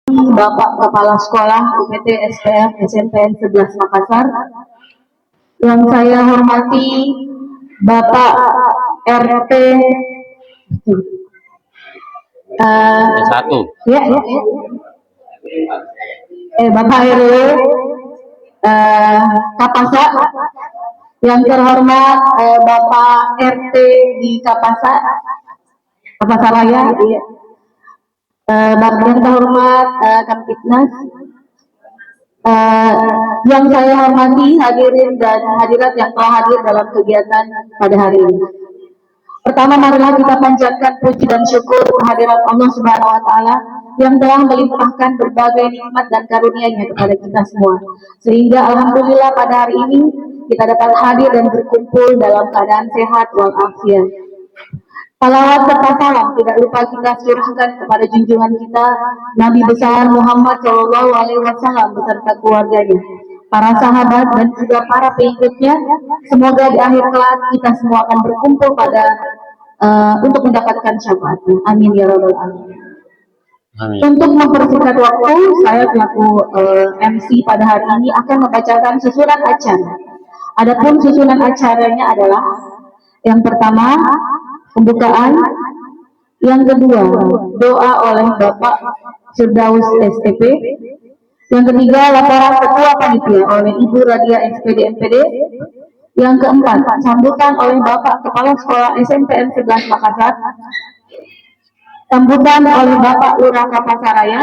Bapak Kepala Sekolah UPT SPF SNPN 11 Makassar, yang saya hormati Bapak RT Bapak RW Kapasa, yang terhormat Bapak RT di Kapasa Raya, Bapak yang terhormat Kamtibnas, yang saya hormati hadirin dan hadirat yang telah hadir dalam kegiatan pada hari ini. Pertama, marilah kita panjatkan puji dan syukur kehadirat Allah Subhanahu wa Ta'ala yang telah melimpahkan berbagai nikmat dan karunia-Nya kepada kita semua, sehingga alhamdulillah pada hari ini kita dapat hadir dan berkumpul dalam keadaan sehat walafiat. Salawat serta salam tidak lupa kita curahkan kepada junjungan kita Nabi besar Muhammad Shallallahu Alaihi Wasallam beserta keluarganya, para sahabat dan juga para pengikutnya. Semoga di akhir kelak kita semua akan berkumpul pada untuk mendapatkan syafaatnya. Amin ya rabbal alamin. Untuk mempersingkat waktu, saya selaku MC pada hari ini akan membacakan susunan acara. Adapun susunan acaranya adalah yang pertama pembukaan, yang kedua doa oleh Bapak Firdaus STP, yang ketiga laporan ketua panitia oleh Ibu Radia SPD MPD, yang keempat sambutan oleh Bapak Kepala Sekolah SNPN 11 Makassar, sambutan oleh Bapak Lurah Kapasa Raya,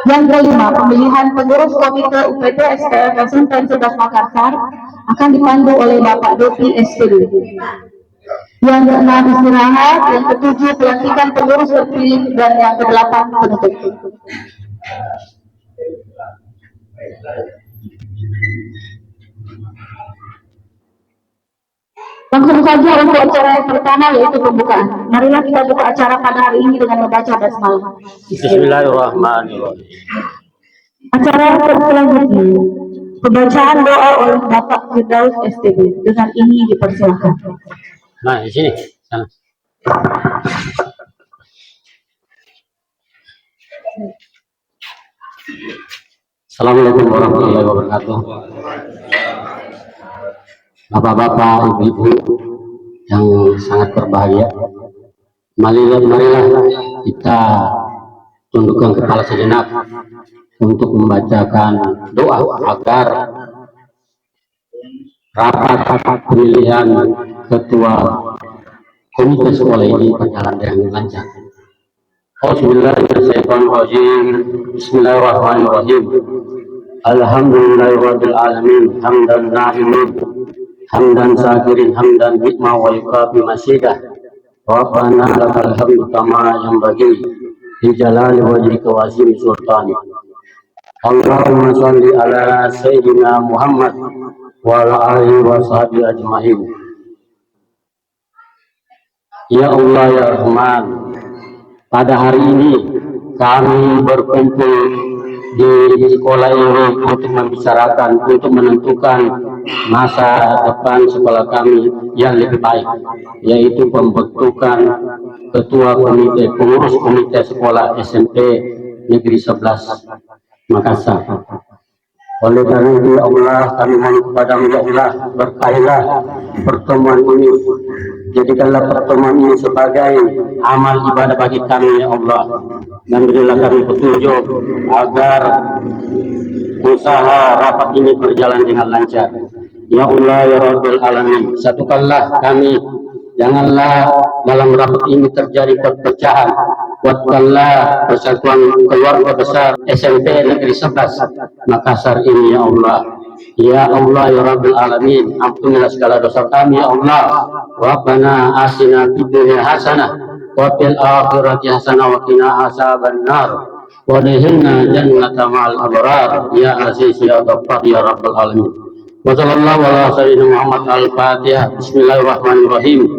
yang kelima pemilihan pengurus komite UPT SPF SNPN 11 Makassar akan dipandu oleh Bapak Dovi SPD. Yang keenam istirahat, yang ketujuh pelantikan pengurus terpilih, dan yang kedelapan penutup. Langsung saja untuk acara yang pertama, yaitu pembukaan. Marilah kita buka acara pada hari ini dengan membaca basmalah. Bismillahirrahmanirrahim. Acara selanjutnya pembacaan doa oleh Bapak Firdaus STB. Dengan ini dipersilakan. Nah, di sini. Sana. Assalamualaikum warahmatullahi wabarakatuh. Bapak-bapak, ibu-ibu yang sangat berbahagia, marilah kita tundukkan kepala sejenak untuk membacakan doa agar rapat pemilihan ketua komite sekolah ini berjalan dengan lancar. Bismillahirrahmanirrahim. Alhamdulillahirabbil alamin, hamdan na'imin, hamdan syakirin, hamdan nikma wa yukafi masidah. Rabbana lakal hamdu kama yanbaghi li jalali wajhika wa azimi sultanik. Allahumma shalli ala sayyidina Muhammad wa ala alihi wa sahbihi ajma'in. Ya Allah ya Rahman, pada hari ini kami berkumpul di sekolah ini untuk membicarakan, untuk menentukan masa depan sekolah kami yang lebih baik, yaitu pembentukan ketua komite, pengurus komite sekolah SMP Negeri 11 Makassar. Oleh karena itu ya Allah, kami mohon kepadamu ya Allah, berkailah pertemuan ini, jadikanlah pertemuan ini sebagai amal ibadah bagi kami ya Allah, dan berilah kami petunjuk agar usaha rapat ini berjalan dengan lancar ya Allah ya Rabbul Alamin. Satukanlah kami, janganlah dalam rapat ini terjadi perpecahan. Kuatkanlah persatuan keluarga besar SMP Negeri 11 Makassar ini ya Allah. Ya Allah ya Rabbul Alamin, ampunilah segala dosa kami ya Allah. Rabbana asina fid dunya hasanah wa fil akhirati hasanah wa qina azabannar wa adkhilna jannata ma'al abrar ya aziz ya ghaffar ya Rabbul Alamin. Wa sallallahu ala sayyidina Muhammad al-Fatihah. Bismillahirrahmanirrahim.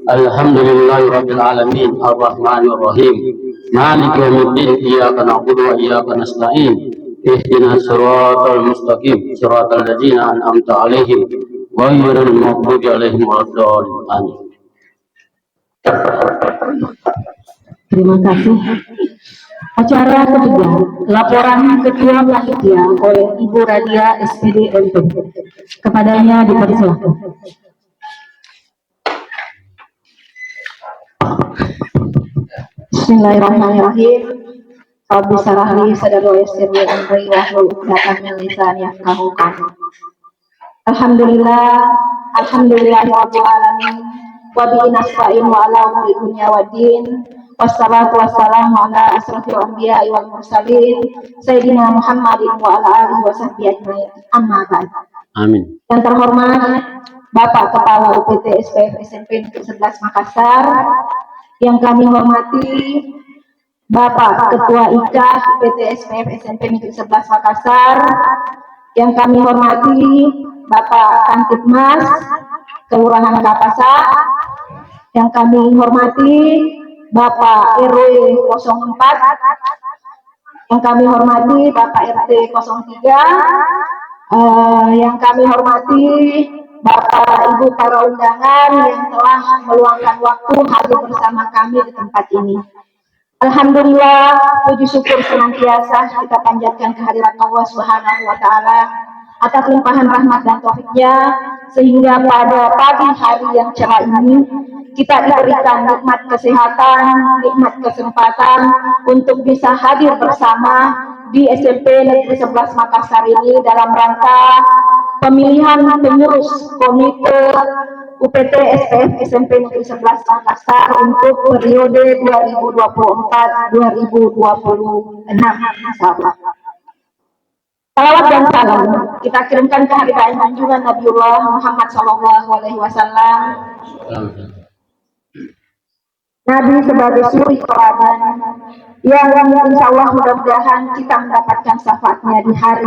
Alhamdulillahirabbil alamin, arrahmanir rahim, maliki yaumiddin, iyyaka na'budu wa iyyaka nasta'in, ihdinas siratal mustaqim, siratal ladzina an'amta 'alaihim ghairil maghdubi 'alaihim waladdallin. Amin. Terima kasih. Acara ketiga, laporan Ketua Panitia oleh Ibu Radia SPD MP. Kepadanya dipersilakan. Bismillahirrahmanirrahim. Rabbi shrah li sadri wa yassir li amri wahlul 'uqdatam min lisani yafqahu qawli. Alhamdulillahirabbil alamin. Wa bihi nasta'in wa ala umuri dunya waddin. Wassalatu wassalamu ala asrofil anbiya'i wal mursalin Sayyidina Muhammadin wa ala alihi wa sahbihi ajma'in. Amma ba'd. Amin. Yang terhormat Bapak Kepala UPT SPF SMP Negeri 11 Makassar, yang kami hormati Bapak Ketua IKA UPT SPF SMP Negeri 11 Makassar, yang kami hormati Bapak Kantipmas Kelurahan Kapasak, yang kami hormati Bapak RW 04, yang kami hormati Bapak RT 03, yang kami hormati Bapak Ibu para undangan yang telah meluangkan waktu hadir bersama kami di tempat ini. Alhamdulillah, puji syukur senantiasa kita panjatkan kehadirat Allah Subhanahu wa Ta'ala atas limpahan rahmat dan taufiknya, sehingga pada pagi hari yang cerah ini kita diberikan nikmat kesehatan, nikmat kesempatan untuk bisa hadir bersama di SMP Negeri 11 Makassar ini dalam rangka pemilihan pengurus komite UPT SPF SMP Negeri 11 Makassar untuk periode 2024-2026. Salawat dan salam kita kirimkan kehadiran junjungan Nabiullah Muhammad SAW. Nabi sebagai suri teladan yang insya Allah mudah-mudahan kita mendapatkan syafaatnya di hari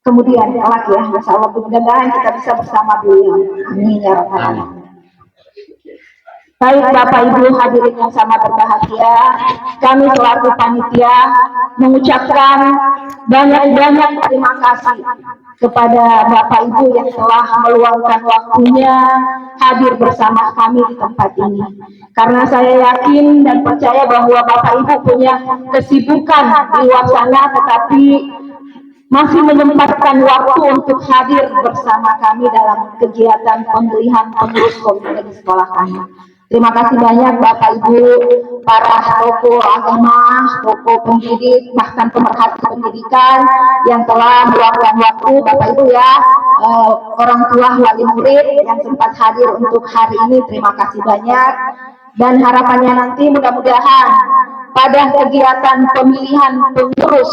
kemudian kelak ya, Masya Allah, mudah-mudahan kita bisa bersama beliau. Amin ya rabbal alamin. Baik Bapak Ibu hadirin yang sama berbahagia, kami selaku panitia mengucapkan banyak-banyak terima kasih kepada Bapak Ibu yang telah meluangkan waktunya hadir bersama kami di tempat ini. Karena saya yakin dan percaya bahwa Bapak Ibu punya kesibukan di luar sana, tetapi masih menyempatkan waktu untuk hadir bersama kami dalam kegiatan pemilihan pengurus komite di sekolah kami. Terima kasih banyak Bapak Ibu, para tokoh agama, tokoh pendidik, bahkan pemerhati pendidikan yang telah meluangkan waktu, Bapak Ibu ya, orang tua wali murid yang sempat hadir untuk hari ini, terima kasih banyak. Dan harapannya nanti mudah-mudahan pada kegiatan pemilihan pengurus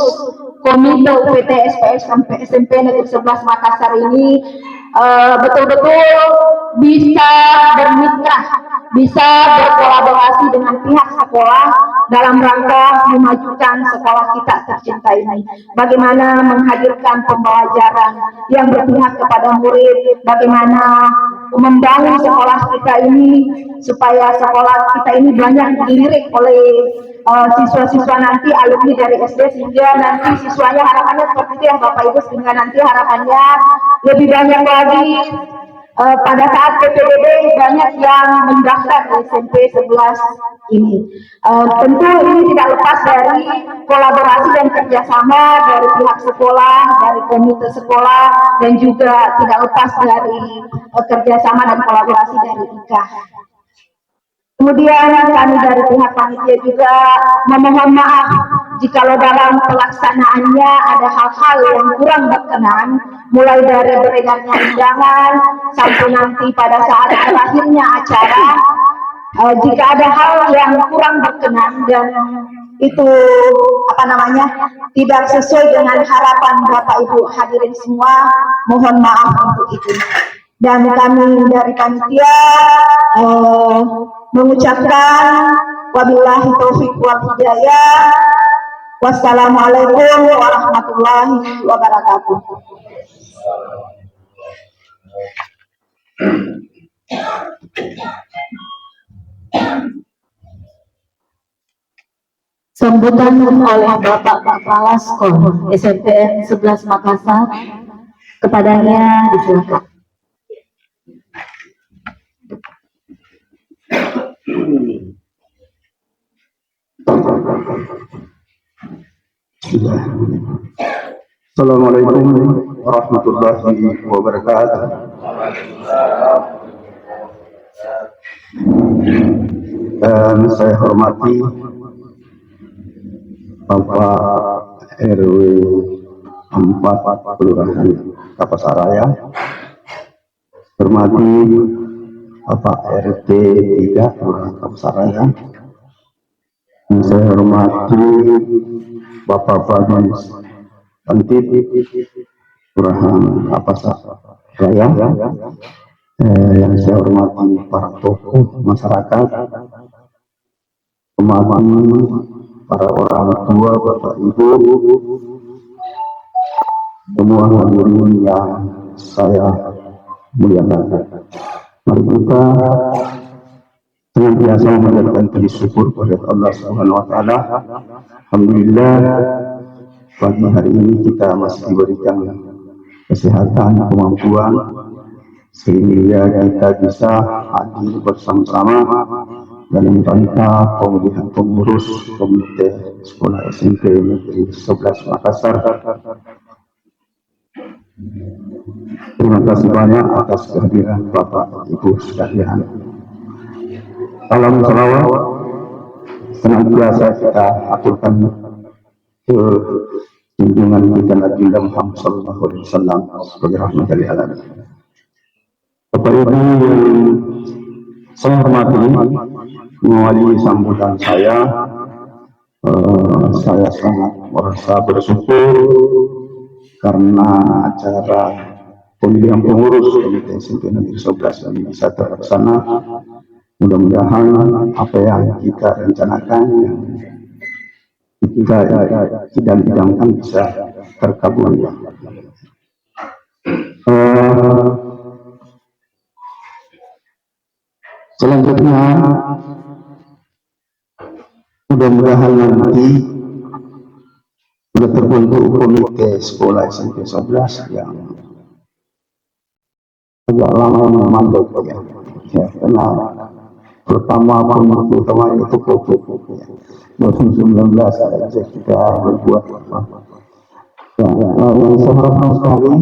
komite UPT SPF SMP Negeri 11 Makassar ini betul-betul bisa bermitra, bisa berkolaborasi dengan pihak sekolah dalam rangka memajukan sekolah kita tercinta ini. Bagaimana menghadirkan pembelajaran yang berpihak kepada murid, bagaimana membangun sekolah kita ini supaya sekolah kita ini banyak dilirik oleh siswa-siswa nanti alumni dari SD, sehingga nanti siswanya harapannya seperti itu ya Bapak Ibu, sehingga nanti harapannya lebih banyak lagi pada saat PPDB banyak yang mendaftar di SMP 11 ini. Tentu ini tidak lepas dari kolaborasi dan kerjasama dari pihak sekolah, dari komite sekolah, dan juga tidak lepas dari kerjasama dan kolaborasi dari IKA. Kemudian kami dari pihak panitia juga memohon maaf jikalau dalam pelaksanaannya ada hal-hal yang kurang berkenan, mulai dari beredarnya undangan sampai nanti pada saat terakhirnya acara. Jika ada hal yang kurang berkenan dan itu tidak sesuai dengan harapan Bapak Ibu hadirin semua, mohon maaf untuk itu. Dan kami dari panitia mengucapkan wabillahi taufiq wal hidayah. Wassalamualaikum warahmatullahi wabarakatuh. Sambutan oleh Bapak Kepala Sekolah SMPN 11 Makassar, kepadanya disilakan. Assalamualaikum warahmatullahi wabarakatuh. Dan saya hormati Bapak RW 4 Kelurahan Kapasaraya, hormati Bapak RT 3 Kelurahan Kapasaraya, dan saya hormati Bapak Bagian Pantip Kelurahan Kapasaraya, yang saya hormati para tokoh masyarakat, hormati para orang tua, bapak ibu, semua hadirin yang saya muliakan. Mari kita senantiasa mengucapkan puji syukur kepada Allah Subhanahu wa taala. Alhamdulillah, pagi hari ini kita masih diberikan kesehatan, kemampuan, sehingga kita bisa hadir bersama-sama dalam rangka pemilihan pengurus Komite Sekolah SMP Negeri 11 Makassar. Terima kasih banyak atas kehadiran Bapak Ibu sekalian. Salam salawat senantiasa kita aturkan ke junjungan kita Nabi Muhammad sallallahu alaihi wasallam sebagai rahmat lil alamin. Bapak Ibu yang saya hormati, mengawali sambutan saya sangat merasa bersyukur karena acara pemilihan pengurus Komite SMP Negeri 11 ini bisa terlaksana. Mudah-mudahan apa yang kita rencanakan, yang kita idam-idamkan bisa terkabul. Selanjutnya, mudah-mudahan nanti sudah terbentuk komite sekolah SMP 11 yang agak lama memandai ya, karena pertama pembentuk utama itu COVID ya. 2019 saja kita berbuat ya, yang saya harapkan sekali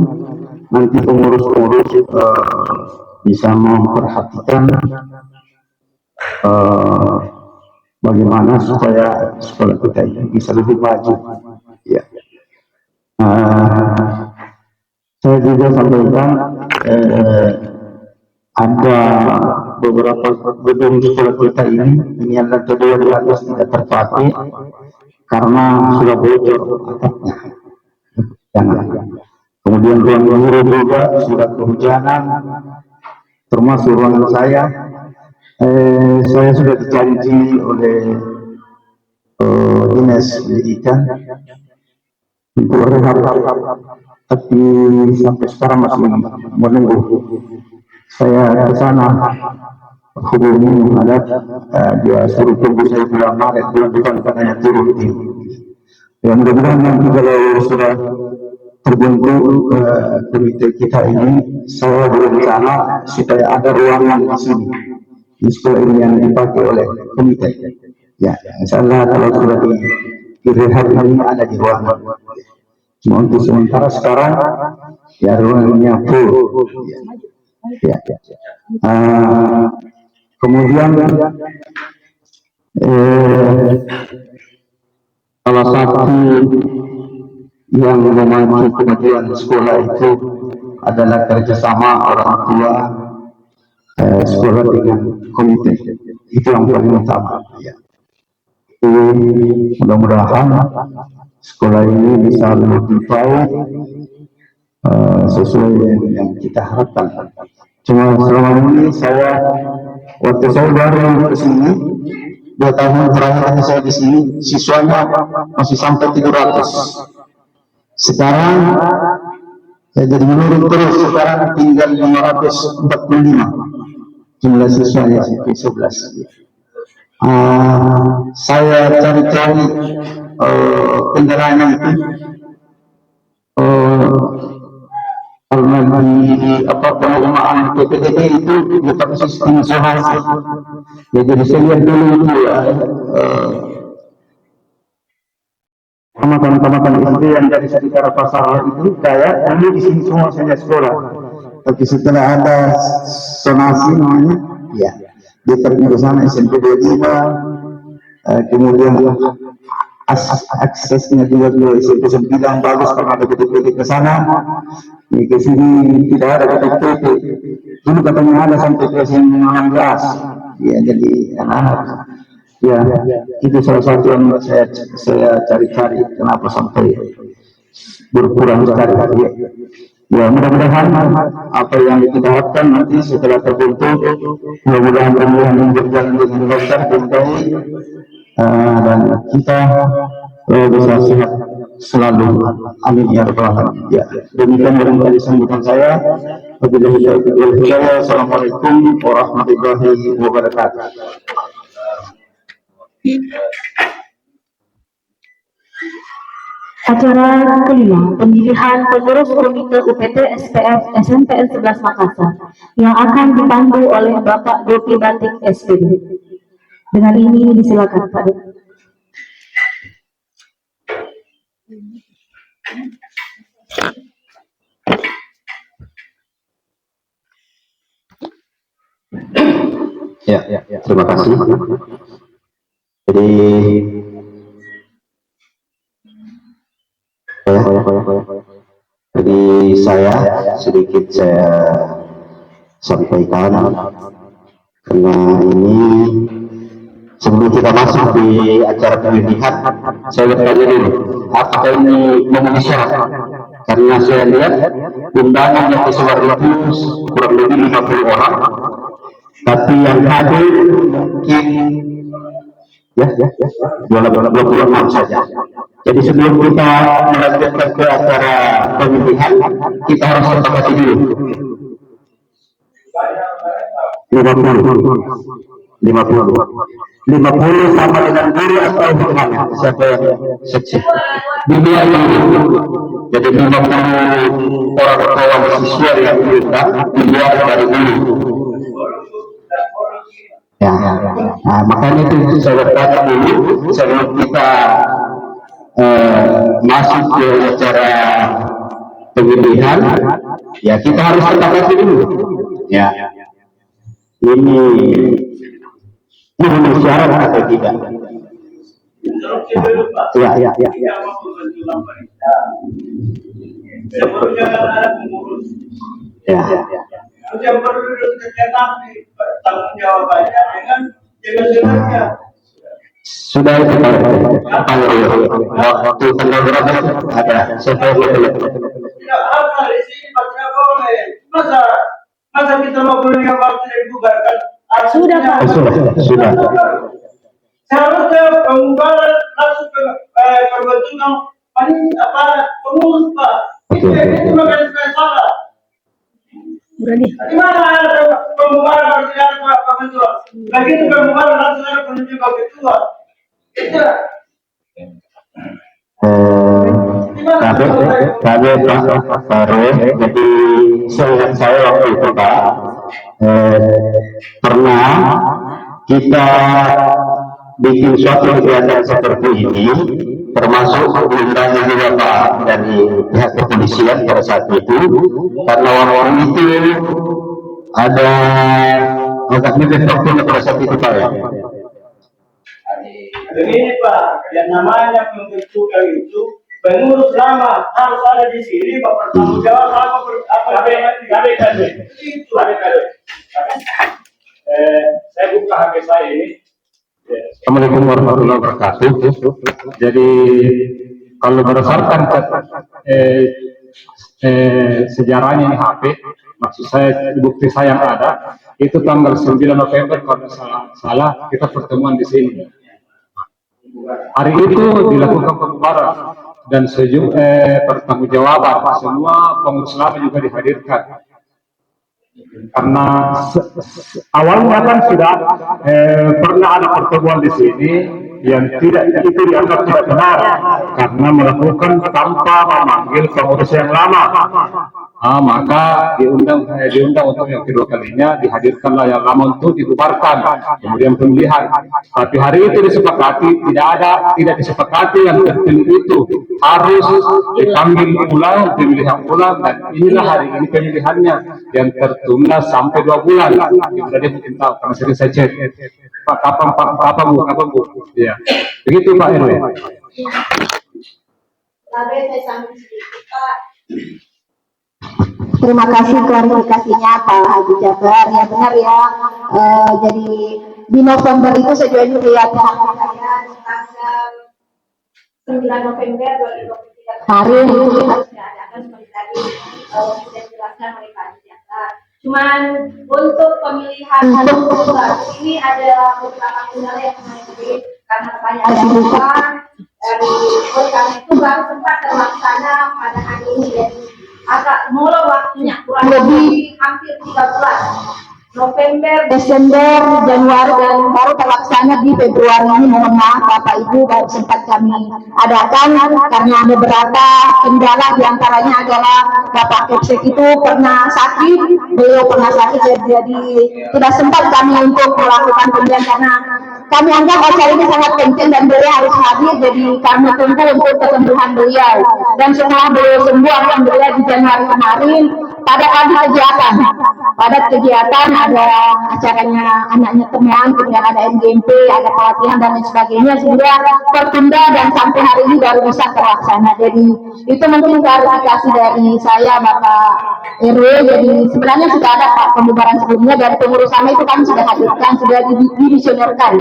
nanti pengurus-pengurus bisa memperhatikan bagaimana supaya sekolah kita ini bisa lebih maju. Ya. Saya juga sampaikan ada beberapa gedung di sekolah kita ini adalah kedua di atas tidak terpakai karena sudah bocor atapnya. Kemudian ruang guru juga sudah kehujanan, termasuk ruangan saya. Saya sudah dijanji oleh dinas pendidikan untuk rehab, tapi sampai sekarang masih menunggu. Saya ke sana hubungi menghadap, dia suruh tunggu saya bulan Maret, bulan depan katanya turun. Ya mudah-mudahan nanti kalau sudah terbentuk komite kita ini, saya berencana supaya ada ruangan di sini di sekolah ini yang dipakai oleh komite. Ya, insyaallah kalau sudah direhab ini ada di ruangan. Cuma untuk sementara sekarang ya ruangannya full. Ya. Kemudian salah satu yang memacu kemajuan sekolah itu adalah kerjasama orang tua sekolah dengan komite. Itu yang paling utama. Ya. Mudah-mudahan sekolah ini bisa lebih baik sesuai dengan yang kita harapkan. Cuma selama ini waktu saya baru ke sini, 2 tahun terakhir saya di sini, siswanya masih sampai 300. Sekarang jadi menurun terus, sekarang tinggal 545 jumlah siswanya SMP 11. Saya cari-cari kendaraannya itu karena di penerimaan PPDB itu bukan sistem zonasi. Jadi saya lihat dulu itu ya, kecamatan-kecamatan SD yang dari sekitar pasar itu kayak kami di sini semua saya sekolah. Tapi setelah ada zonasi namanya, ya diterima ke sana SMP 25, kemudian aksesnya juga ke SMP 9 bagus karena ada titik-titik ke sana. Ke sini tidak ada titik-titik. Dulu katanya ada sampai ke sini 16. Ya jadi anak-anak. Ya, itu salah satu yang saya cari-cari kenapa sampai berkurang sekali. Ya, mudah-mudahan apa yang kita harapkan nanti setelah terbentuk, mudah-mudahan yang berjalan dengan lancar dan baik, dan kita bisa sehat selalu. Amin ya rabbal alamin. Ya, demikian barangkali sambutan saya. Assalamualaikum warahmatullahi wabarakatuh. Acara kelima, pemilihan pengurus komite UPT SPF SMPN 11 Makassar yang akan dipandu oleh Bapak Dopi Batik SPD. Dengan ini disilakan Pak Dopi. Ya, terima kasih. Jadi saya sedikit saya sampaikan karena ini sebelum kita masuk di acara pemilihan, saya bertanya dulu, apakah ini memenuhi syarat? Karena saya lihat undangan yang disebar itu kurang lebih 50 orang, tapi yang hadir mungkin 26 saja. Jadi sebelum kita melanjutkan ke acara pemilihan, kita harus sepakati dulu 50 sama dengan guru atau gimana? Siapa yang seksi? Dunia ini. Jadi 50 orang tua siswa yang diundang dilihat dari guru. Ya. Nah, makanya itu saya berkata dulu sebelum kita masuk ke acara pemilihan, ya kita harus sepakati dulu. Ya, ini memenuhi syarat atau tidak? Ya. Yang perlu diketahui tanggung jawabannya dengan sebenarnya. Sudah itu waktu tanggal berapa ada saya Tidak ada di sini tidak boleh. Masa kita mau kuliah waktu dibubarkan? Sudah Pak. Sudah. Seharusnya pembubaran langsung ke perbentukan pengurus Pak. Itu mekanisme salah. Di mana ada pembubaran harus ada Pak Ketua? Begitu pembubaran harus ada penunjuk Pak Ketua. Itu. Kami Pak Farouk, jadi saya waktu itu Pak pernah kita bikin suatu kegiatan seperti ini, termasuk undang juga Pak dari pihak kepolisian pada saat itu, karena orang-orang itu ada agak mirip pada saat itu Pak ya. Begini Pak, yang namanya pembentukan itu pengurus lama harus ada di sini, bertanggung jawab apa saya buka HP saya ini. Assalamualaikum warahmatullahi wabarakatuh. Jadi kalau berdasarkan sejarahnya ini HP, maksud saya bukti saya yang ada itu tanggal 9 November kalau salah kita pertemuan di sini. Hari itu dilakukan pembubaran dan pertanggungjawaban semua pengurus lama juga dihadirkan. Karena awalnya kan sudah pernah ada pertemuan di sini yang itu dianggap tidak benar karena melakukan tanpa memanggil pengurus yang lama. Maka diundang untuk yang kedua kalinya, dihadirkanlah yang lama untuk dibubarkan, kemudian pemilihan. Tapi hari itu disepakati, tidak disepakati yang terpilih itu harus dipanggil ulang, pemilihan ulang, dan inilah hari ini pemilihannya yang tertunda sampai 2 bulan. Jadi mungkin tahu karena sering saya cek, Pak kapan bu? Ya, begitu Pak RW. Saya sambung sedikit Pak. Terima kasih klarifikasinya Pak Haji Jabar. Ya benar ya. Jadi di November itu saya juga lihat Saya tanggal 9 November 2023 hari sudah ada seperti tadi sudah dijelaskan oleh Pak Haji Jabar. Cuman untuk pemilihan baru ini ada beberapa kendala yang terjadi karena banyak orang dari oleh karena itu baru sempat terlaksana pada hari ini. Jadi agak molor waktunya, kurang lebih hampir 3 bulan. November, Desember, Januari, dan baru terlaksana di Februari ini. Mohon maaf Bapak Ibu baru sempat kami adakan karena ada beberapa kendala, diantaranya adalah Bapak Kepsek itu pernah sakit, beliau pernah sakit, jadi tidak sempat kami untuk melakukan pemilihan karena kami anggap acara ini sangat penting dan beliau harus hadir, jadi kami tunggu untuk kesembuhan beliau. Dan setelah beliau sembuh, alhamdulillah di Januari kemarin pada kegiatan ada acaranya anaknya teman, kemudian ada MGMP, ada pelatihan dan lain sebagainya, sehingga tertunda dan sampai hari ini baru bisa terlaksana. Jadi itu mungkin klarifikasi dari saya Bapak RW. Jadi sebenarnya sudah ada Pak pembubaran sebelumnya, dari pengurus sama itu kami sudah hadirkan, sudah divisionerkan.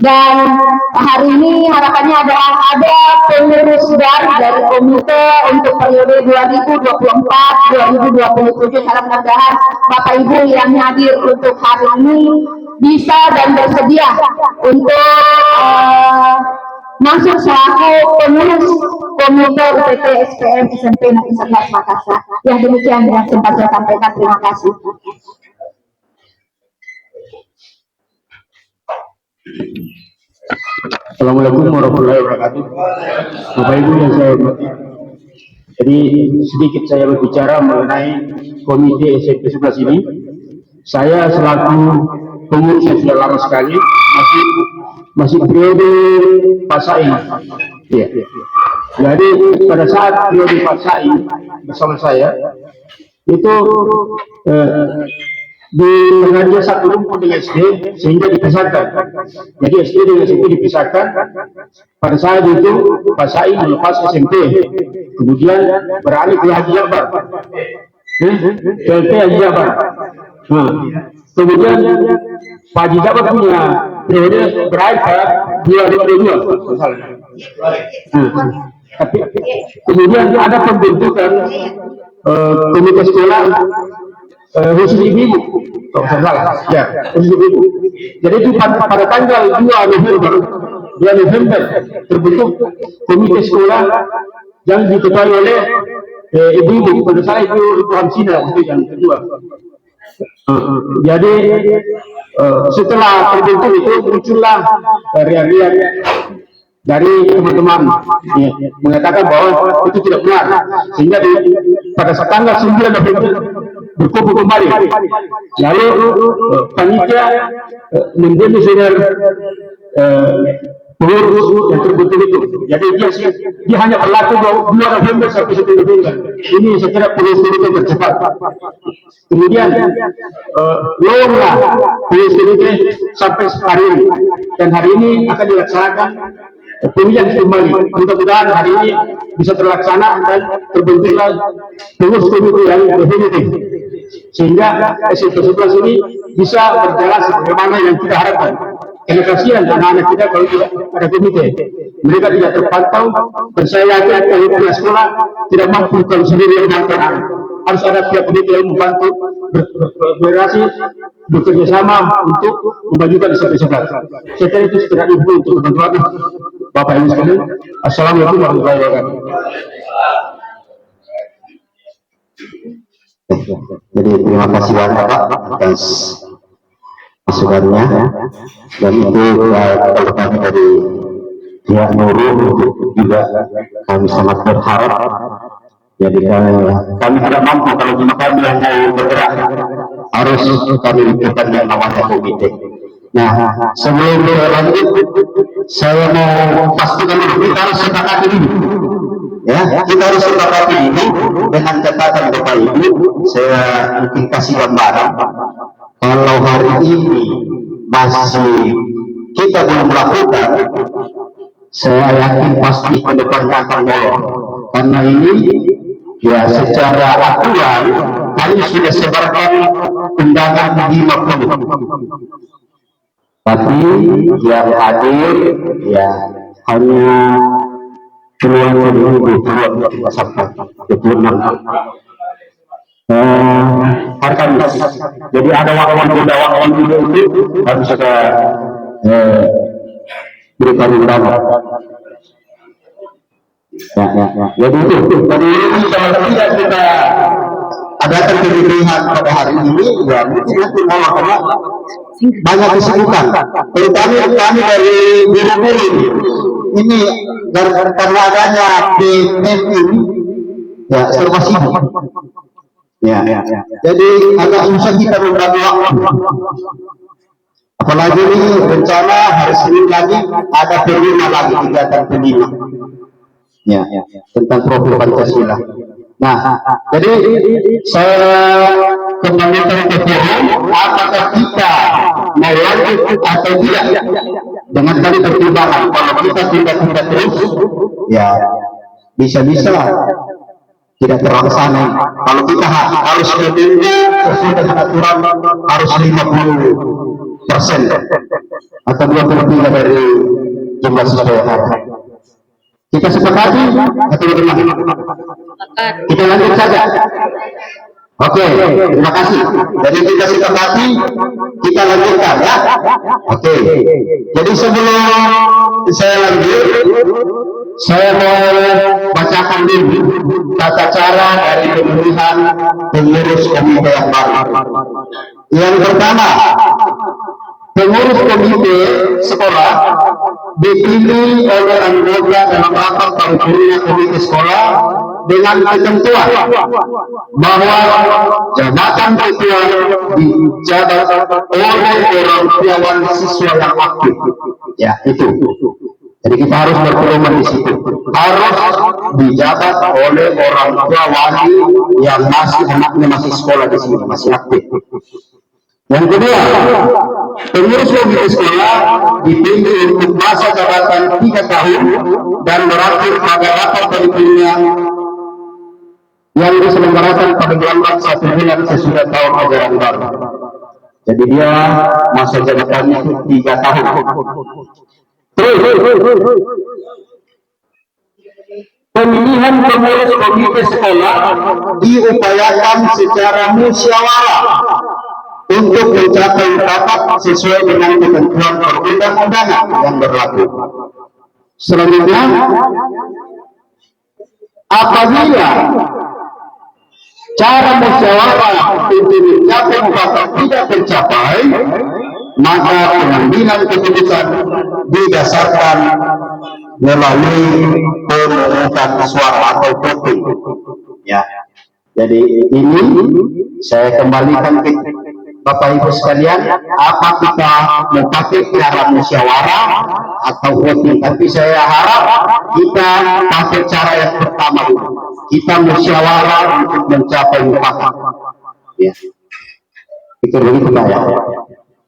Dan hari ini harapannya adalah ada pengurus baru dari komite untuk periode 2024-2027. Mudah-mudahan Bapak Ibu yang hadir untuk hari ini bisa dan bersedia untuk masuk selaku pengurus komite UPT SPM SMP Negeri 11 Makassar. Yang demikian yang sempat saya sampaikan. Terima kasih. Assalamualaikum warahmatullahi wabarakatuh. Bapak Ibu yang saya hormati. Jadi sedikit saya berbicara mengenai komite SMP 11 ini. Saya selaku pengurus yang sudah lama sekali, masih periode Pak Sain. Ya. Jadi pada saat periode Pak Sain bersama saya itu di tengahnya satu rumpun dengan SD sehingga dipisahkan. Jadi SD dengan SMP dipisahkan. Pada saat itu Pak Sain melepas SMP, kemudian beralih ke Haji Jabar, PLT Haji Jabar. Kemudian Pak Haji Jabar punya periode berakhir pada 2022. Tapi kemudian ada pembentukan komite sekolah khusus ibu-ibu, kalau saya salah, ya khusus ibu-ibu. Jadi itu pada tanggal 2 November terbentuk komite sekolah yang diketuai oleh ibu-ibu. Pada saya Ibu Hamsina itu yang kedua. Jadi setelah terbentuk itu muncullah riak-riak dari teman-teman mengatakan bahwa itu tidak benar, sehingga pada tanggal 9 November berkumpul kembali. Lalu panitia mendefinir pengurus yang terbentuk itu. Jadi dia hanya berlaku 2 November sampai 1 November. Ini saya kira pengurus itu tercepat. Kemudian lowonglah pengurus itu sampai hari ini, dan hari ini akan dilaksanakan pemilihan kembali. Mudah-mudahan hari ini bisa terlaksana dan terbentuklah pengurus komite yang definitif, sehingga SMP 11 ini bisa berjalan sebagaimana yang kita harapkan. Karena kasihan anak-anak kita kalau tidak ada komite, mereka tidak terpantau. Dan saya yakin kalau pihak sekolah tidak mampu kalau sendiri memantau anak, harus ada pihak komite yang membantu berkolaborasi, bekerja sama untuk memajukan SMP 11. Saya kira itu sekedar info untuk teman-teman Bapak Ibu sekalian. Assalamualaikum warahmatullahi wabarakatuh. Jadi terima kasih banyak Pak atas masukannya, dan itu kalau kami dari pihak Nurul untuk juga kami sangat berharap Jadi kami tidak mampu kalau cuma kami yang mau bergerak, harus kami lakukan yang namanya komite. Nah, sebelum saya lanjut, saya mau pastikan dulu kita harus sepakati ini. Ya, kita harus sepakati ini dengan catatan Bapak Ibu. Saya mungkin kasih gambaran. Kalau hari ini masih kita belum melakukan, saya yakin pasti ke depannya akan molor. Karena ini ya secara aturan kami sudah sebarkan undangan 50. Tapi yang hadir ya hanya keluar kita sampai 26 hari Kamis. Jadi ada wakwan juga itu harus kita berikan undangan. Ya. Jadi itu. Jadi kalau tidak kita adakan pemilihan pada hari ini, ya mungkin nanti mau karena banyak kesibukan. Terutama kami dari Biraburi ini karena adanya PM ini, ya serba sibuk. Ya. Jadi agak susah kita membagi waktu. Apalagi ini rencana hari Senin lagi ada kelima lagi kegiatan kelima. Ya, tentang profil Pancasila. Nah, jadi saya kembali ke forum, apakah kita mau lanjut atau tidak dengan tadi pertimbangan. Kalau kita tidak terus, ya bisa-bisa tidak terlaksana. Kalau kita harus menunggu sesuai dengan aturan harus 50% atau 23 dari jumlah siswa yang ada. Kita sepakati atau bagaimana? Kita lanjut saja. Oke, terima kasih. Jadi kita sepakati, kita lanjutkan ya. Oke. Jadi sebelum saya lanjut, saya mau bacakan dulu tata cara dari pemilihan pengurus komite yang baru. Yang pertama, pengurus komite sekolah dipilih oleh anggota dalam rapat paripurna komite sekolah dengan ketentuan bahwa jabatan ketua dijabat oleh orang tua siswa yang aktif. Ya, itu. Jadi kita harus berpedoman di situ. Harus dijabat oleh orang tua wali yang anaknya masih sekolah di sini, masih aktif. Yang kedua, pengurus komite sekolah dipilih untuk masa jabatan 3 tahun dan berakhir pada rapat paripurna yang diselenggarakan pada bulan 1 bulan sesudah tahun ajaran baru. Jadi dia masa jabatannya 3 tahun. Pemilihan pengurus komite sekolah diupayakan secara musyawarah untuk mencapai rapat sesuai dengan ketentuan perundang-undangan yang berlaku. Selanjutnya, apabila cara musyawarah untuk mencapai mufakat tidak tercapai, maka pengambilan keputusan didasarkan melalui pemungutan suara atau voting. Ya, jadi ini saya kembalikan ke Bapak Ibu sekalian, apa kita mau pakai cara musyawarah atau voting? Tapi saya harap kita pakai cara yang pertama dulu. Kita musyawarah untuk mencapai mufakat. Ya, itu begitu Pak ya.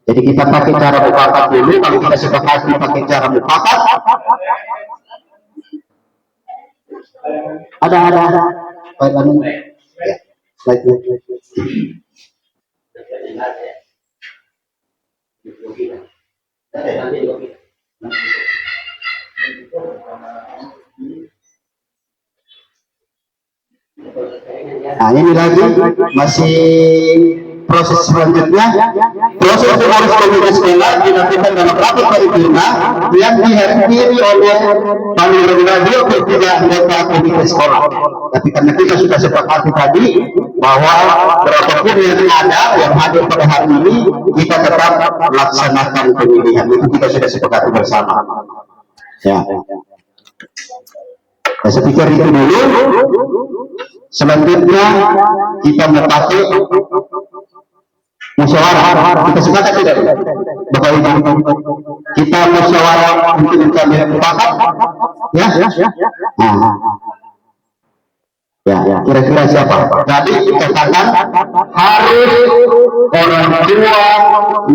Jadi kita pakai cara mufakat dulu. Kalau kita sepakati pakai cara mufakat, ada. Ya, slide-nya. Nah, ini lagi masih proses selanjutnya. Proses pengurus komite sekolah dilakukan dalam rapat paripurna yang dihadiri oleh paling rendah 23 anggota komite sekolah. Tapi karena kita sudah sepakati tadi bahwa berapapun yang ada yang hadir pada hari ini, kita tetap melaksanakan pemilihan itu, kita sudah sepakati bersama. Ya. Saya pikir itu dulu. Selanjutnya kita mau pakai musyawarah. Kita sepakat tidak, Bapak Ibu? Kita musyawarah untuk kami sepakat, ya? Ya, kira-kira siapa? Tadi dikatakan harus orang tua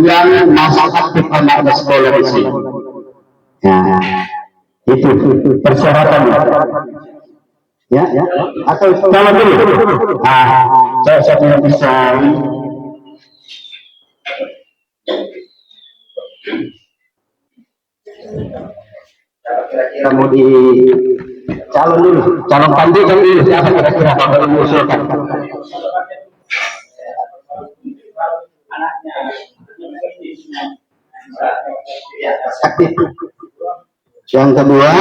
yang masuk aktif anak sekolah di sini. Ya, itu persyaratan. Ya, atau sama dulu. Saya tidak bisa. Kira-kira mau di calon dulu, calon kandidat dulu, siapa kira-kira Bapak Ibu usulkan? Aktif. Yang kedua,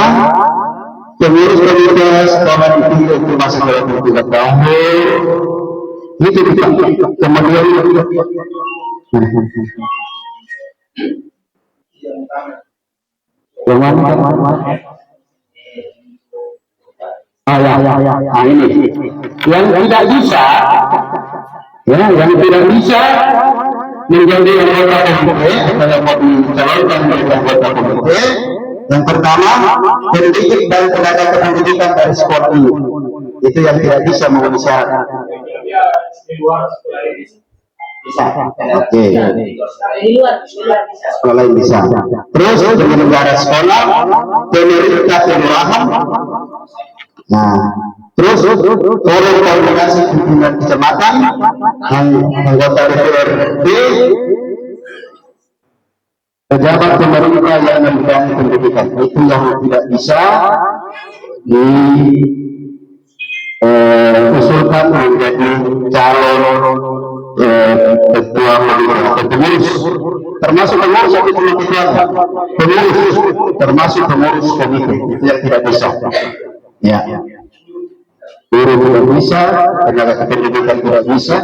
pengurus komite sekolah itu masuk dalam 3 tahun. Itu kemudian yang mana? Ini yang tidak bisa, ya, yang tidak bisa menjadi anggota komite atau yang mau dicalonkan menjadi anggota komite. Yang pertama, pendidik dan tenaga kependidikan dari sekolah ini. Itu yang tidak bisa memenuhi syarat. Bisa. Oke. Sekolah yang bisa. Terus penyelenggara sekolah, pemerintah kelurahan. Nah, terus forum koordinasi pimpinan kecamatan, anggota DPRD, pejabat pemerintah yang membidangi pendidikan. Itu yang tidak bisa diusulkan menjadi calon ketua pengurus, termasuk pengurus tapi pengurus termasuk pengurus komite. Itu yang tidak bisa. Ya, guru tidak bisa, tenaga kependidikan tidak bisa.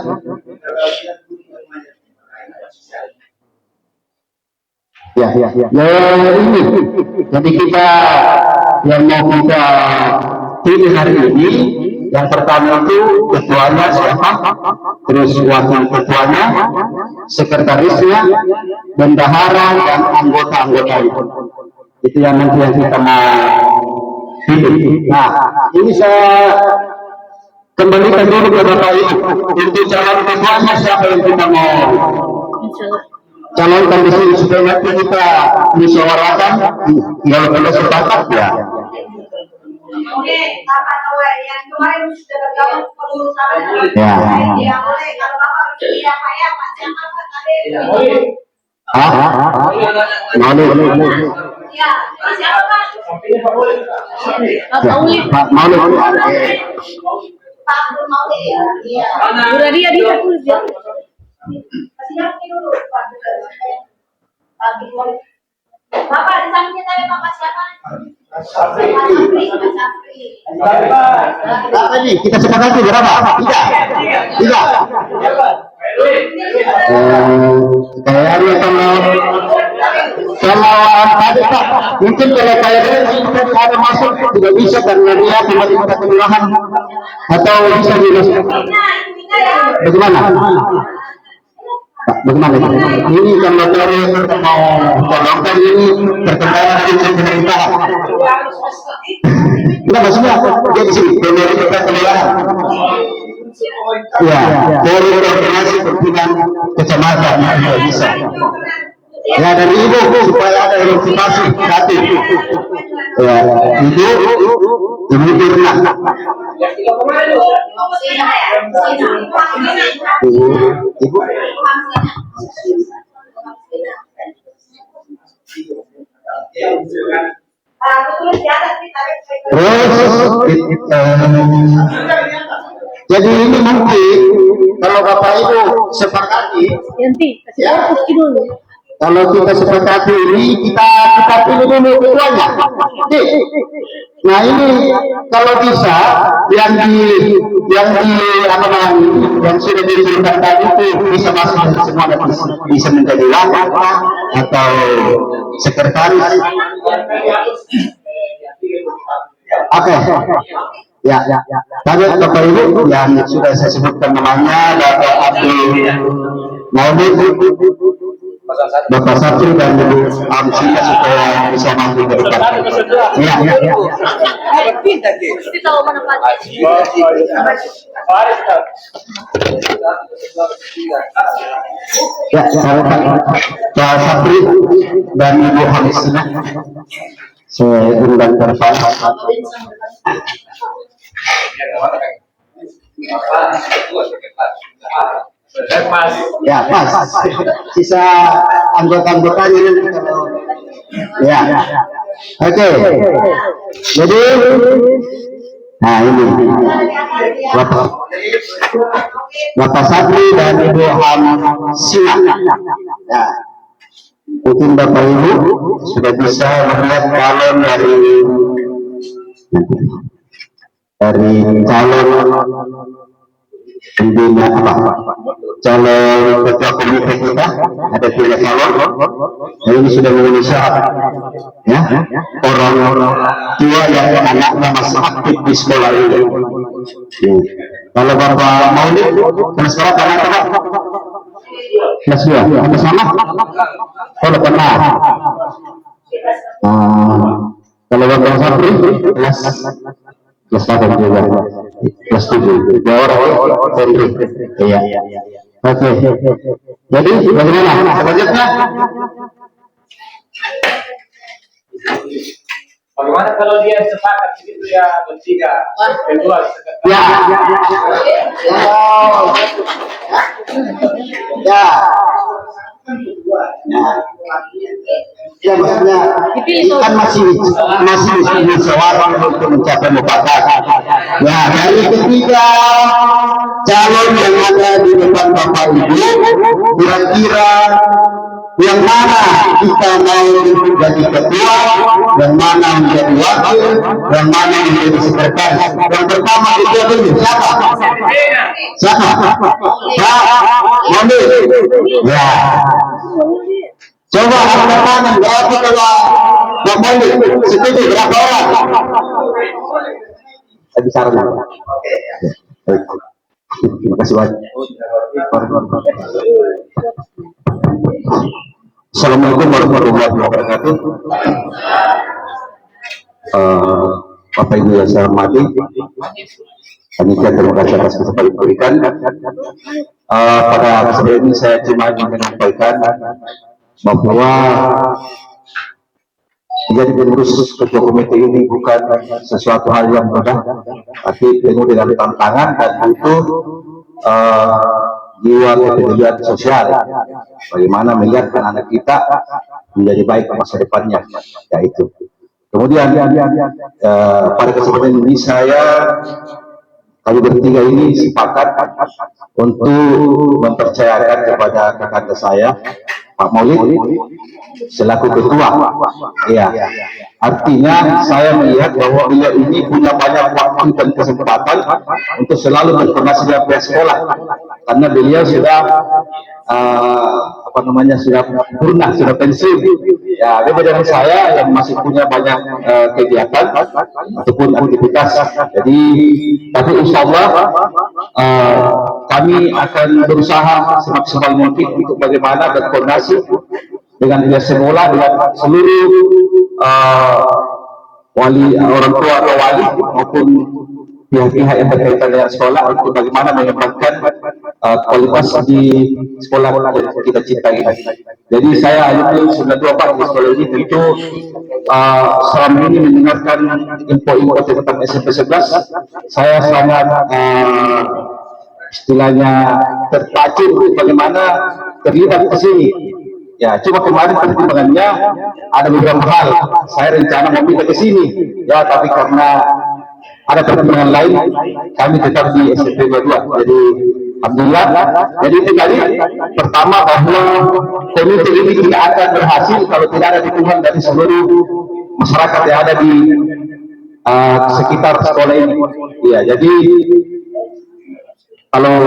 Ya, ini. Jadi kita yang mau kita pilih hari ini, yang pertama itu ketuanya siapa, terus wakil ketuanya, sekretarisnya, bendahara dan anggota-anggota itu yang nanti yang kita mau pilih. Nah, ini saya kembalikan dulu ke Bapak Ibu. Untuk calon ketuanya siapa yang kita mau calonkan di sini supaya nanti kita musyawarahkan. Kalau sepakat ya. Oke, Bapak Tawa yang kemarin sudah bergabung pengurus sama Ya. Ya boleh, kalau Bapak bersedia saya Pak siapa Pak tadi? Maulid. Ya, siapa Pak? Pak Maulid. Pak Maulid. Iya. Udah dia tulis ya. Siap dulu Pak. Bapak di sampingnya tadi Bapak siapa? Sapri. Apa ini? Kita sepakati berapa? 3. Kayaknya kalau tadi Pak, mungkin kalau kayaknya ada masuk tidak bisa karena dia kembali ke kelurahan atau bisa dimasuk. Bagaimana? Pak, bagaimana ini kalau kita mau calonkan ini pertentangan dengan pemerintah? Tidak, maksudnya dia di sini pemerintah kelurahan. Ya, dari koordinasi pimpinan kecamatan tidak bisa. Ya, dari ibu supaya ada motivasi hati. Ya, ibu pernah. Ibu. Jadi ini mungkin kalau Bapak Ibu sepakati, ya, kalau kita sepakati ini kita pilih dulu ketuanya. Nah ini kalau bisa yang sudah diberikan tadi itu bisa masuk semua, bisa menjadi wakil atau sekretaris. Oke. Ya, tapi Bapak Ibu yang sudah saya sebutkan namanya, Bapak Abdul Maulid, Bapak Satri dan Ibu Amsina supaya bisa maju ke depan. Ya. Mesti tahu mana Pak. Ya, Pak Satri dan Ibu Amsina, saya undang ke depan. Ya, Mas. Sisa anggota-anggotanya nanti kalau ya. Oke. Jadi nah ini Bapak Satri dan Ibu Hamsina. Ya. Mungkin Bapak Ibu sudah bisa melihat calon dari calon pembina calon ketua komite kita, ada 3 calon. Dan ini sudah memenuhi syarat, ya, orang tua yang anaknya masih aktif di sekolah ini. Kalau Bapak Maulid kelas berapa anak-anak? Kelas 2, ada sama? Kalau pernah. Kalau Bapak Sapri kelas 8 juga, kelas 7. 2 orang Henry. Iya. Oke. Jadi bagaimana selanjutnya? Bagaimana kalau dia sepakat begitu ya bertiga, kedua Ya. Ya. Ya, maksudnya kan masih musyawarah untuk mencapai mufakat. Ya, dari ketiga calon yang ada di depan Bapak Ibu, kira-kira yang mana kita mau menjadi ketua, yang mana menjadi wakil, yang mana menjadi sekretaris. Yang pertama itu dulu siapa? Siapa? Pak Mondi. Ya. Coba angkat tangan, jawab kalau Pak Mondi setuju berapa orang? Saya bicara dulu. Terima kasih banyak. Assalamualaikum warahmatullahi wabarakatuh. Bapak Ibu yang saya hormati, panitia terima kasih atas kesempatan diberikan. Pada kesempatan ini saya cuma ingin menyampaikan bahwa menjadi pengurus ketua komite ini bukan sesuatu hal yang mudah, tapi penuh dengan tantangan dan butuh jiwa kepedulian sosial. Bagaimana melihat anak kita menjadi baik masa depannya, yaitu. Kemudian pada kesempatan ini kami bertiga ini sepakat untuk mempercayakan kepada kakak saya Pak Maulid selaku ketua. Ya, artinya saya melihat bahwa beliau ini punya banyak waktu dan kesempatan untuk selalu berkoordinasi dengan pihak sekolah, karena beliau sudah sudah purna, sudah pensiun. Ya, beda dengan saya yang masih punya banyak kegiatan ataupun aktivitas. Jadi, tapi insya Allah kami akan berusaha semaksimal mungkin untuk bagaimana berkoordinasi dengan pihak sekolah, dengan seluruh wali, orang tua atau wali maupun pihak-pihak yang berkaitan dengan sekolah untuk bagaimana mengembangkan kualitas di sekolah yang kita cintai. Jadi saya alumni 92 di sekolah ini tentu selama ini mendengarkan info-info tentang SMP 11, saya sangat istilahnya terpacu bagaimana terlibat ke sini. Ya, cuma kemarin pertimbangannya ada beberapa hal. Saya rencana mau pindah ke sini, ya, tapi karena ada pertimbangan lain, kami tetap di SMP 22. Jadi, alhamdulillah. Jadi itu tadi, pertama bahwa komite ini tidak akan berhasil kalau tidak ada dukungan dari seluruh masyarakat yang ada di sekitar sekolah ini. Ya, jadi kalau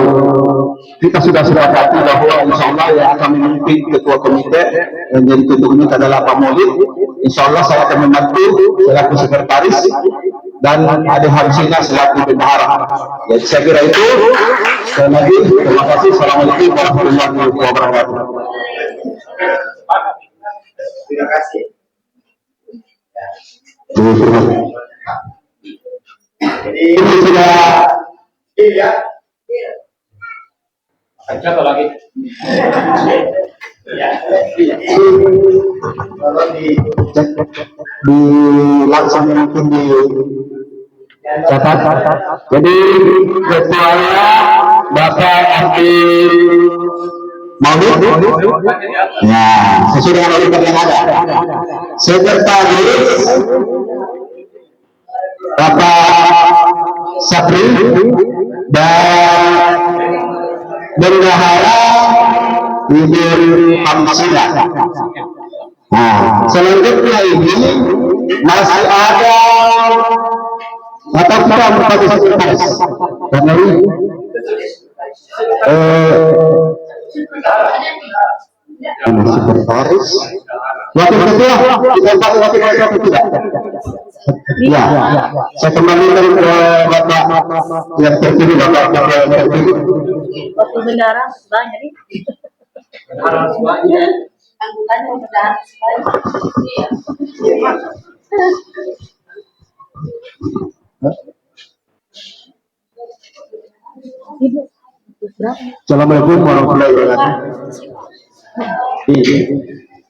kita sudah sepakati bahwa insya Allah yang akan memimpin ketua komite menjadi ketua komite adalah Pak Maulid, insya Allah saya akan membantu selaku sekretaris dan Ade Hamsina selaku bendahara. Ya, saya kira itu. Sekali lagi, terima kasih. Assalamualaikum warahmatullahi wabarakatuh. Terima kasih. Jadi ini sudah iya. Satu lagi. Ya. Kalau Di langsung mungkin di catat. Jadi ketuanya Bapak Andi Maulid. Ya, sesuai dengan logika yang ada. Sekretaris Bapak Sabri dan bendahara Ibu Hamsina. Nah, selanjutnya ini masih ada atau kita berbagai sekretaris. Karena ini sekretaris wakil ketua kita pakai wakil ketua tidak. Ya, saya kembalikan ke Bapak yang terpilih, Bapak yang terpilih. Waktu bendara banyak nih. Angkutannya bendara banyak. Assalamualaikum warahmatullahi wabarakatuh.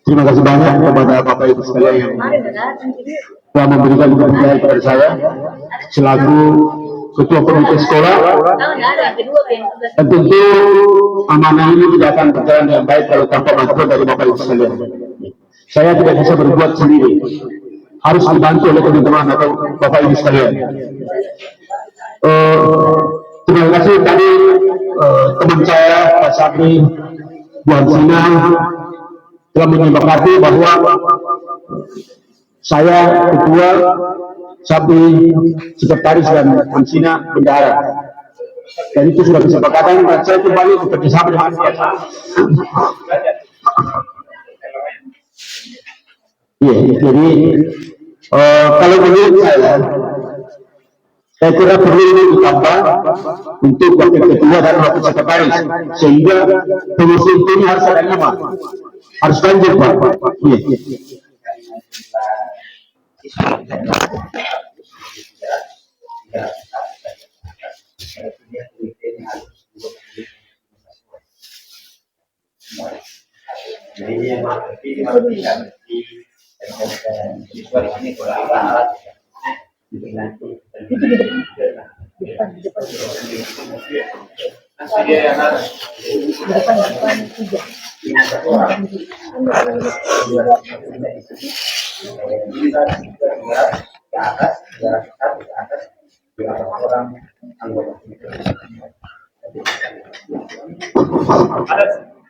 Terima kasih banyak kepada Bapak Ibu sekalian yang telah memberikan kepercayaan kepada saya selaku ketua komite sekolah. Dan tentu amanah ini tidak akan berjalan dengan baik kalau tanpa bantuan dari Bapak Ibu sekalian. Saya tidak bisa berbuat sendiri, harus dibantu oleh teman-teman atau Bapak Ibu sekalian. Terima kasih tadi teman saya Pak Sabri, Bu Hamsina telah menyepakati bahwa saya ketua, Sabri sekretaris, dan Hamsina bendahara. Dan itu sudah kesepakatan dan saya kembali bekerja sama dengan mereka. Iya, jadi kalau menurut saya kira perlu ini ditambah untuk wakil ketua dan wakil sekretaris, sehingga pengurus ini harus ada 5, harus lanjut Pak. Iya.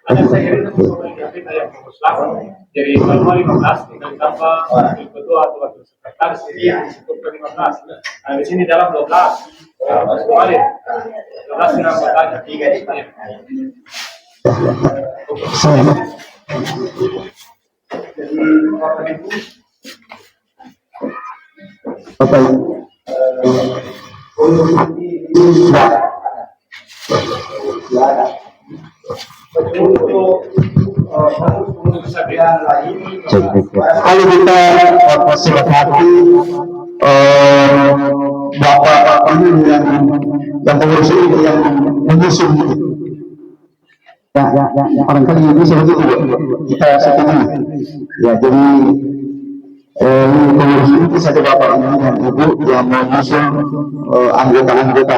Ada saya kira kita yang Muslim jadi kalau 15 kita tambah wakil ketua atau wakil sekretaris untuk ke 15. Nah, di sini dalam 12 kembali 12 sudah bertanya 3 di sini. Bapak kalau kita sepakati Bapak ini yang pengurus ini yang mengusung ya, barangkali ini seperti itu kita setuju ya. Jadi pengurus ini saja Bapak ini dan Ibu yang mengusung anggota-anggota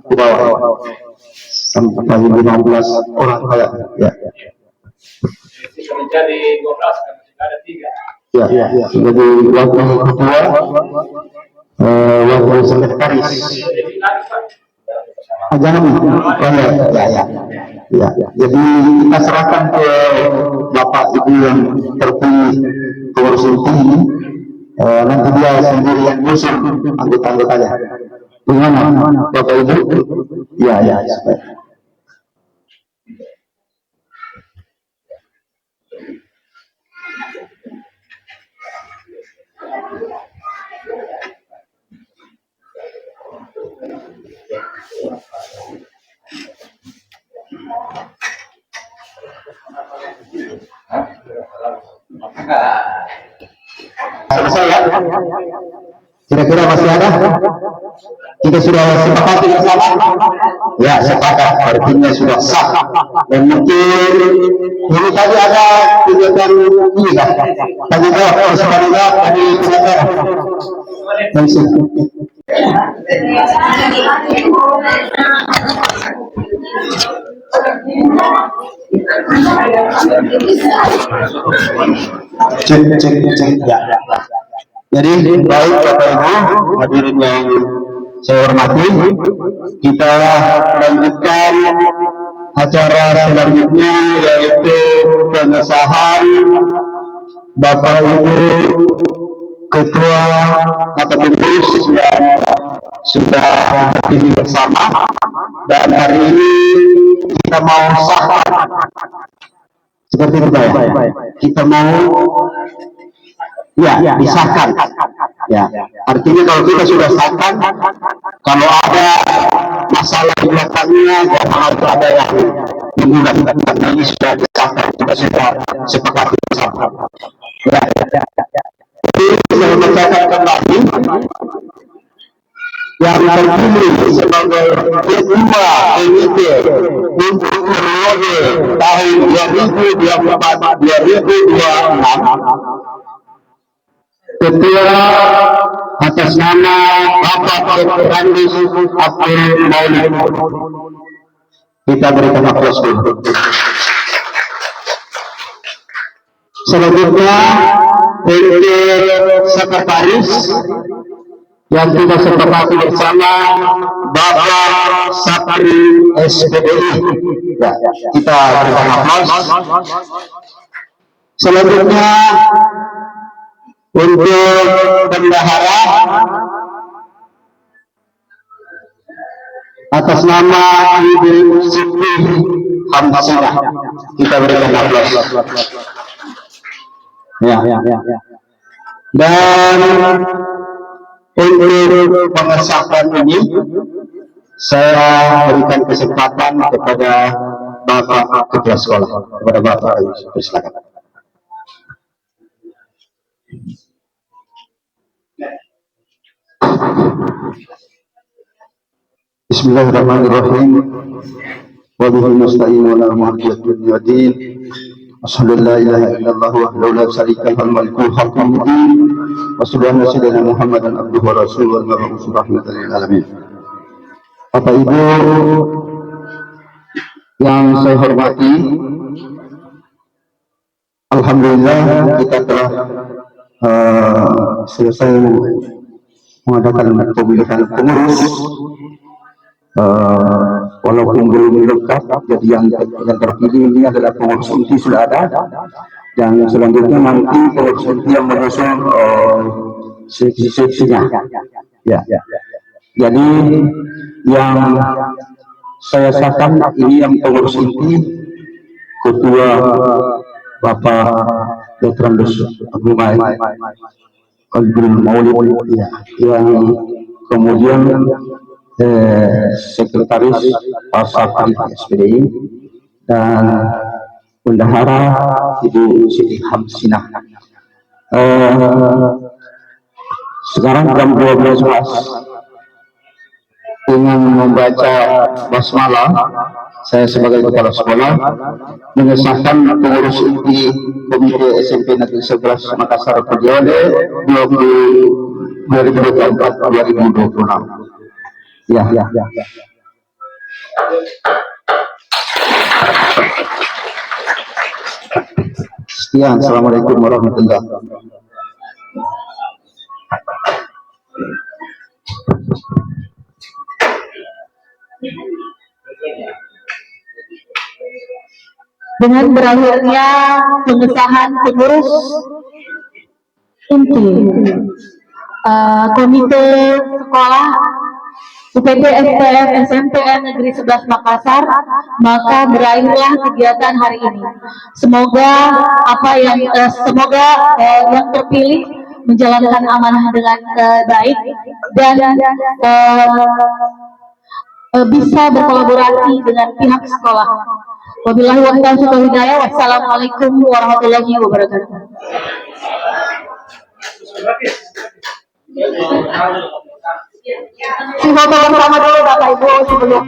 di bawah sampai 15 orang kayak ya. Menjadi 12 kan ada 3. Ya, jadi wakil ketua, wakil sekretaris. Jangan, ya. Jadi kita serahkan ke Bapak Ibu yang terpilih pengurus ini. Nanti dia sendiri yang ngusung anggota-anggotanya. Gimana, Bapak Ibu? Ya. Selesai ya? Kira-kira masih ada? Kita sudah sepakati bersama? Ya, sepakat. Artinya sudah sah. Dan mungkin ini tadi ada kegiatan ini kan? Tadi jawab persoalannya tadi pengacara. Langsung. Cek ya. Jadi baik Bapak Ibu hadirin yang saya hormati, kita lanjutkan acara selanjutnya yaitu pengesahan Bapak Ibu Ketua atau pengurus yang sudah berdiri bersama, dan hari ini kita mau sahkan seperti itu ya. Kita mau ya disahkan ya, artinya kalau kita sudah sahkan, kalau ada masalah di belakangnya jangan harus ada yang menggunakan, karena ini sudah disahkan, kita sudah sepakati bersama ya. Jadi saya membacakan kembali yang terpilih sebagai ketua komite untuk periode tahun 2024-2026. Ketua atas nama Bapak Dr. Andis Abdul Maulid. Kita berikan aplaus dulu. Selanjutnya untuk sekretaris yang kita sepakati bersama, Bapak Sapri SPDI. Ya, kita berikan aplaus. Selanjutnya untuk bendahara atas nama Ibu Siti Hamzah, kita berikan aplaus. Ya. Dan untuk pengesahan ini saya berikan kesempatan kepada Bapak Kepala Sekolah, kepada Bapak. Silakan. Bismillahirrahmanirrahim. Wa bihi nasta'in wa la mu'aqibatul yadin. Asyhadu an la ilaha illallah wahdahu la syarika lahu al-mulku haqqan mubin. Wa sallallahu sayyidina Muhammadan abduhu wa rasuluhu wa mab'uts rahmatan lil alamin. Bapak Ibu yang saya hormati, alhamdulillah kita telah selesai mengadakan pemilihan pengurus, walaupun belum lengkap. Jadi yang terpilih ini adalah pengurus inti sudah ada, dan selanjutnya nanti pengurus inti yang menyusun seksi-seksinya. Ya. Jadi yang saya sahkan ini yang pengurus inti, Ketua Bapak Dr. Andis Abdul Maulid, ya, yang kemudian sekretaris Pak Sapri SPDI, dan bendahara Ibu Siti Hamzah. Sekarang jam 12.00 dengan membaca basmalah, saya sebagai kepala sekolah mengesahkan pengurus inti Komite SMP Negeri 11 Makassar periode 2024-2026. Ya. Sekian, assalamualaikum warahmatullahi wabarakatuh. Dengan berakhirnya pengesahan pengurus inti komite sekolah UPT STM SMPN Negeri 11 Makassar, maka berakhirlah kegiatan hari ini. Semoga yang terpilih menjalankan amanah dengan baik, dan bisa berkolaborasi dengan pihak sekolah. Wabillahi taufiq hidayah. Wassalamualaikum warahmatullahi wabarakatuh. Si foto bersama dulu Bapak Ibu sebelum